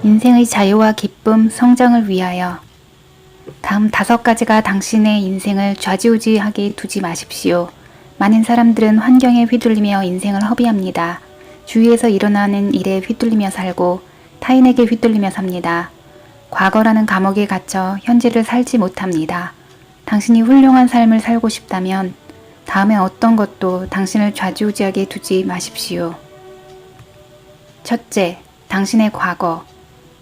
인생의 자유와 기쁨, 성장을 위하여. 다음 5가지가 당신의 인생을 좌지우지하게 두지 마십시오. 많은 사람들은 환경에 휘둘리며 인생을 허비합니다. 주위에서 일어나는 일에 휘둘리며 살고 타인에게 휘둘리며 삽니다. 과거라는 감옥에 갇혀 현재를 살지 못합니다. 당신이 훌륭한 삶을 살고 싶다면 다음에 어떤 것도 당신을 좌지우지하게 두지 마십시오. 첫째, 당신의 과거.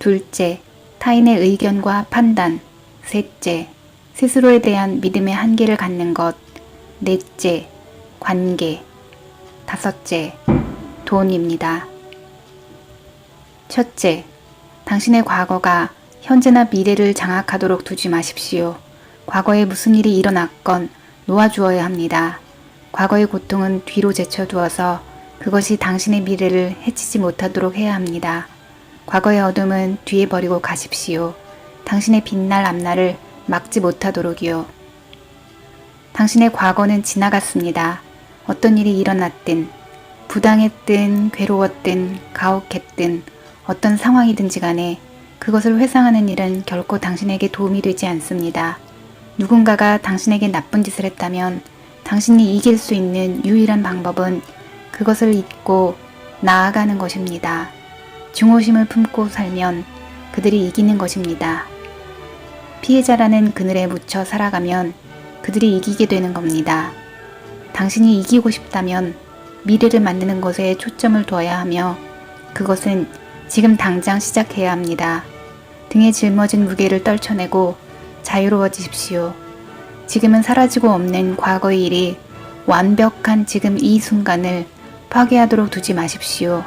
둘째, 타인의 의견과 판단. 셋째, 스스로에 대한 믿음의 한계를 갖는 것. 넷째, 관계. 다섯째, 돈입니다. 첫째, 당신의 과거가 현재나 미래를 장악하도록 두지 마십시오. 과거에 무슨 일이 일어났건 놓아주어야 합니다. 과거의 고통은 뒤로 제쳐두어서 그것이 당신의 미래를 해치지 못하도록 해야 합니다. 과거의 어둠은 뒤에 버리고 가십시오. 당신의 빛날 앞날을 막지 못하도록이요. 당신의 과거는 지나갔습니다. 어떤 일이 일어났든, 부당했든, 괴로웠든, 가혹했든, 어떤 상황이든지 간에 그것을 회상하는 일은 결코 당신에게 도움이 되지 않습니다. 누군가가 당신에게 나쁜 짓을 했다면 당신이 이길 수 있는 유일한 방법은 그것을 잊고 나아가는 것입니다. 중호심을 품고 살면 그들이 이기는 것입니다. 피해자라는 그늘에 묻혀 살아가면 그들이 이기게 되는 겁니다. 당신이 이기고 싶다면 미래를 만드는 것에 초점을 둬야 하며 그것은 지금 당장 시작해야 합니다. 등에 짊어진 무게를 떨쳐내고 자유로워지십시오. 지금은 사라지고 없는 과거의 일이 완벽한 지금 이 순간을 파괴하도록 두지 마십시오.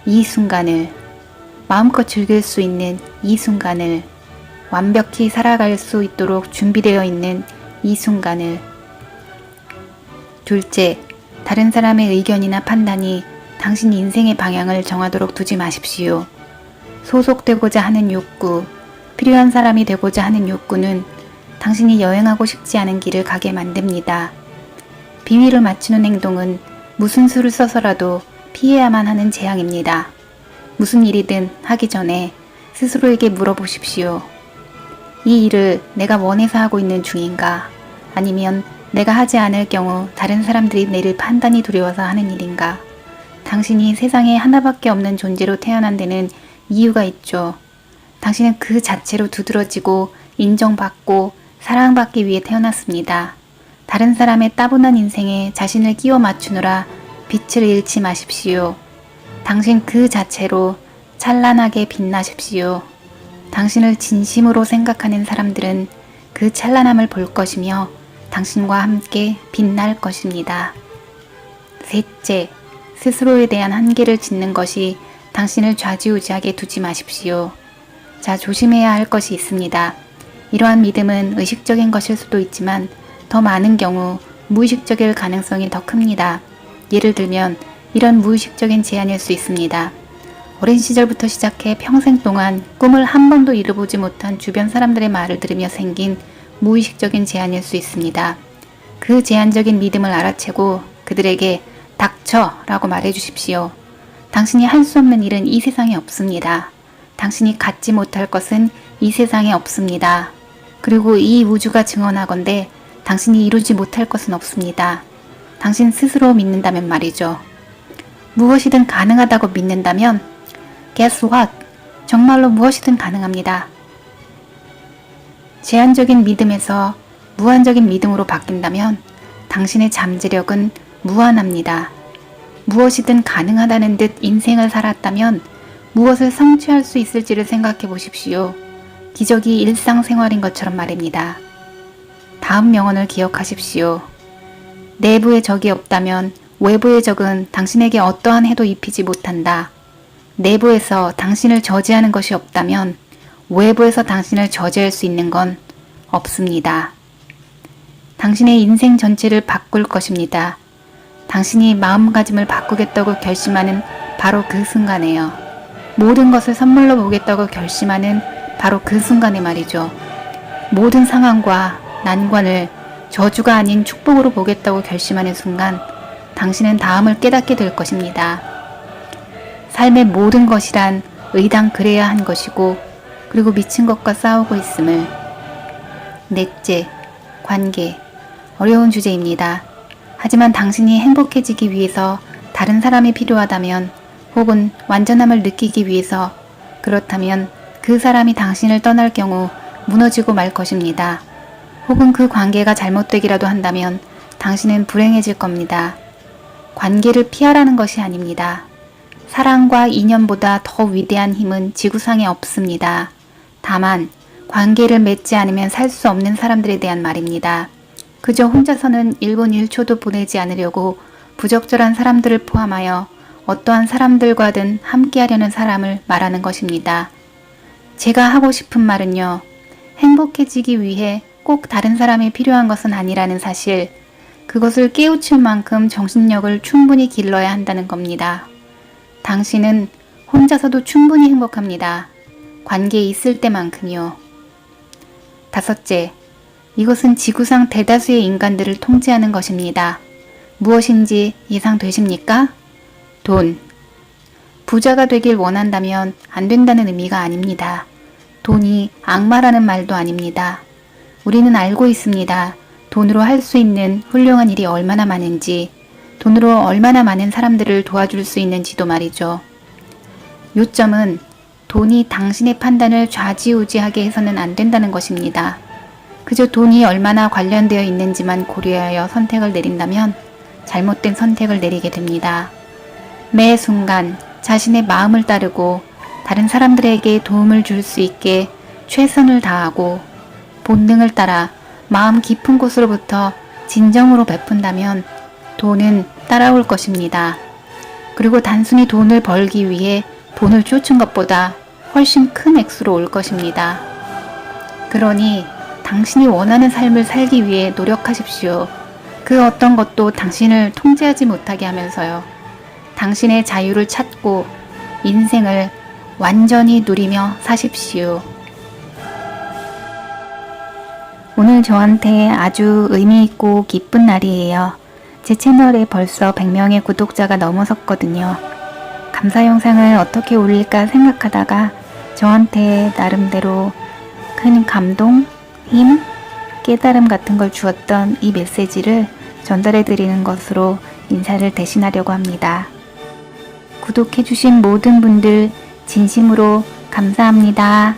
이 순간을, 마음껏 즐길 수 있는 이 순간을, 완벽히 살아갈 수 있도록 준비되어 있는 이 순간을. 둘째, 다른 사람의 의견이나 판단이 당신 인생의 방향을 정하도록 두지 마십시오. 소속되고자 하는 욕구, 필요한 사람이 되고자 하는 욕구는 당신이 여행하고 싶지 않은 길을 가게 만듭니다. 비위를 맞추는 행동은 무슨 수를 써서라도 피해야만 하는 재앙입니다. 무슨 일이든 하기 전에 스스로에게 물어보십시오. 이 일을 내가 원해서 하고 있는 중인가? 아니면 내가 하지 않을 경우 다른 사람들이 내릴 판단이 두려워서 하는 일인가? 당신이 세상에 하나밖에 없는 존재로 태어난 데는 이유가 있죠. 당신은 그 자체로 두드러지고 인정받고 사랑받기 위해 태어났습니다. 다른 사람의 따분한 인생에 자신을 끼워 맞추느라 빛을 잃지 마십시오. 당신 그 자체로 찬란하게 빛나십시오. 당신을 진심으로 생각하는 사람들은 그 찬란함을 볼 것이며 당신과 함께 빛날 것입니다. 셋째, 스스로에 대한 한계를 짓는 것이 당신을 좌지우지하게 두지 마십시오. 자, 조심해야 할 것이 있습니다. 이러한 믿음은 의식적인 것일 수도 있지만 더 많은 경우 무의식적일 가능성이 더 큽니다. 예를 들면 이런 무의식적인 제안일 수 있습니다. 어린 시절부터 시작해 평생 동안 꿈을 한 번도 이뤄보지 못한 주변 사람들의 말을 들으며 생긴 무의식적인 제안일 수 있습니다. 그 제한적인 믿음을 알아채고 그들에게 닥쳐 라고 말해주십시오. 당신이 할 수 없는 일은 이 세상에 없습니다. 당신이 갖지 못할 것은 이 세상에 없습니다. 그리고 이 우주가 증언하건대 당신이 이루지 못할 것은 없습니다. 당신 스스로 믿는다면 말이죠. 무엇이든 가능하다고 믿는다면 Guess what? 정말로 무엇이든 가능합니다. 제한적인 믿음에서 무한적인 믿음으로 바뀐다면 당신의 잠재력은 무한합니다. 무엇이든 가능하다는 듯 인생을 살았다면 무엇을 성취할 수 있을지를 생각해 보십시오. 기적이 일상생활인 것처럼 말입니다. 다음 명언을 기억하십시오. 내부의 적이 없다면 외부의 적은 당신에게 어떠한 해도 입히지 못한다. 내부에서 당신을 저지하는 것이 없다면 외부에서 당신을 저지할 수 있는 건 없습니다. 당신의 인생 전체를 바꿀 것입니다. 당신이 마음가짐을 바꾸겠다고 결심하는 바로 그 순간에요. 모든 것을 선물로 보겠다고 결심하는 바로 그 순간에 말이죠. 모든 상황과 난관을 저주가 아닌 축복으로 보겠다고 결심하는 순간 당신은 다음을 깨닫게 될 것입니다. 삶의 모든 것이란 의당 그래야 한 것이고, 그리고 미친 것과 싸우고 있음을. 넷째, 관계. 어려운 주제입니다. 하지만 당신이 행복해지기 위해서 다른 사람이 필요하다면, 혹은 완전함을 느끼기 위해서, 그렇다면 그 사람이 당신을 떠날 경우 무너지고 말 것입니다. 혹은 그 관계가 잘못되기라도 한다면 당신은 불행해질 겁니다. 관계를 피하라는 것이 아닙니다. 사랑과 인연보다 더 위대한 힘은 지구상에 없습니다. 다만 관계를 맺지 않으면 살 수 없는 사람들에 대한 말입니다. 그저 혼자서는 1분 1초도 보내지 않으려고 부적절한 사람들을 포함하여 어떠한 사람들과든 함께하려는 사람을 말하는 것입니다. 제가 하고 싶은 말은요, 행복해지기 위해 꼭 다른 사람이 필요한 것은 아니라는 사실, 그것을 깨우칠 만큼 정신력을 충분히 길러야 한다는 겁니다. 당신은 혼자서도 충분히 행복합니다. 관계에 있을 때만큼요. 다섯째, 이것은 지구상 대다수의 인간들을 통제하는 것입니다. 무엇인지 예상되십니까? 돈. 부자가 되길 원한다면 안 된다는 의미가 아닙니다. 돈이 악마라는 말도 아닙니다. 우리는 알고 있습니다. 돈으로 할 수 있는 훌륭한 일이 얼마나 많은지, 돈으로 얼마나 많은 사람들을 도와줄 수 있는지도 말이죠. 요점은 돈이 당신의 판단을 좌지우지하게 해서는 안 된다는 것입니다. 그저 돈이 얼마나 관련되어 있는지만 고려하여 선택을 내린다면 잘못된 선택을 내리게 됩니다. 매 순간 자신의 마음을 따르고 다른 사람들에게 도움을 줄 수 있게 최선을 다하고 본능을 따라 마음 깊은 곳으로부터 진정으로 베푼다면 돈은 따라올 것입니다. 그리고 단순히 돈을 벌기 위해 돈을 쫓은 것보다 훨씬 큰 액수로 올 것입니다. 그러니 당신이 원하는 삶을 살기 위해 노력하십시오. 그 어떤 것도 당신을 통제하지 못하게 하면서요. 당신의 자유를 찾고 인생을 완전히 누리며 사십시오. 오늘 저한테 아주 의미있고 기쁜 날이에요. 제 채널에 벌써 100명의 구독자가 넘어섰거든요. 감사 영상을 어떻게 올릴까 생각하다가 저한테 나름대로 큰 감동, 힘, 깨달음 같은 걸 주었던 이 메시지를 전달해 드리는 것으로 인사를 대신하려고 합니다. 구독해주신 모든 분들 진심으로 감사합니다.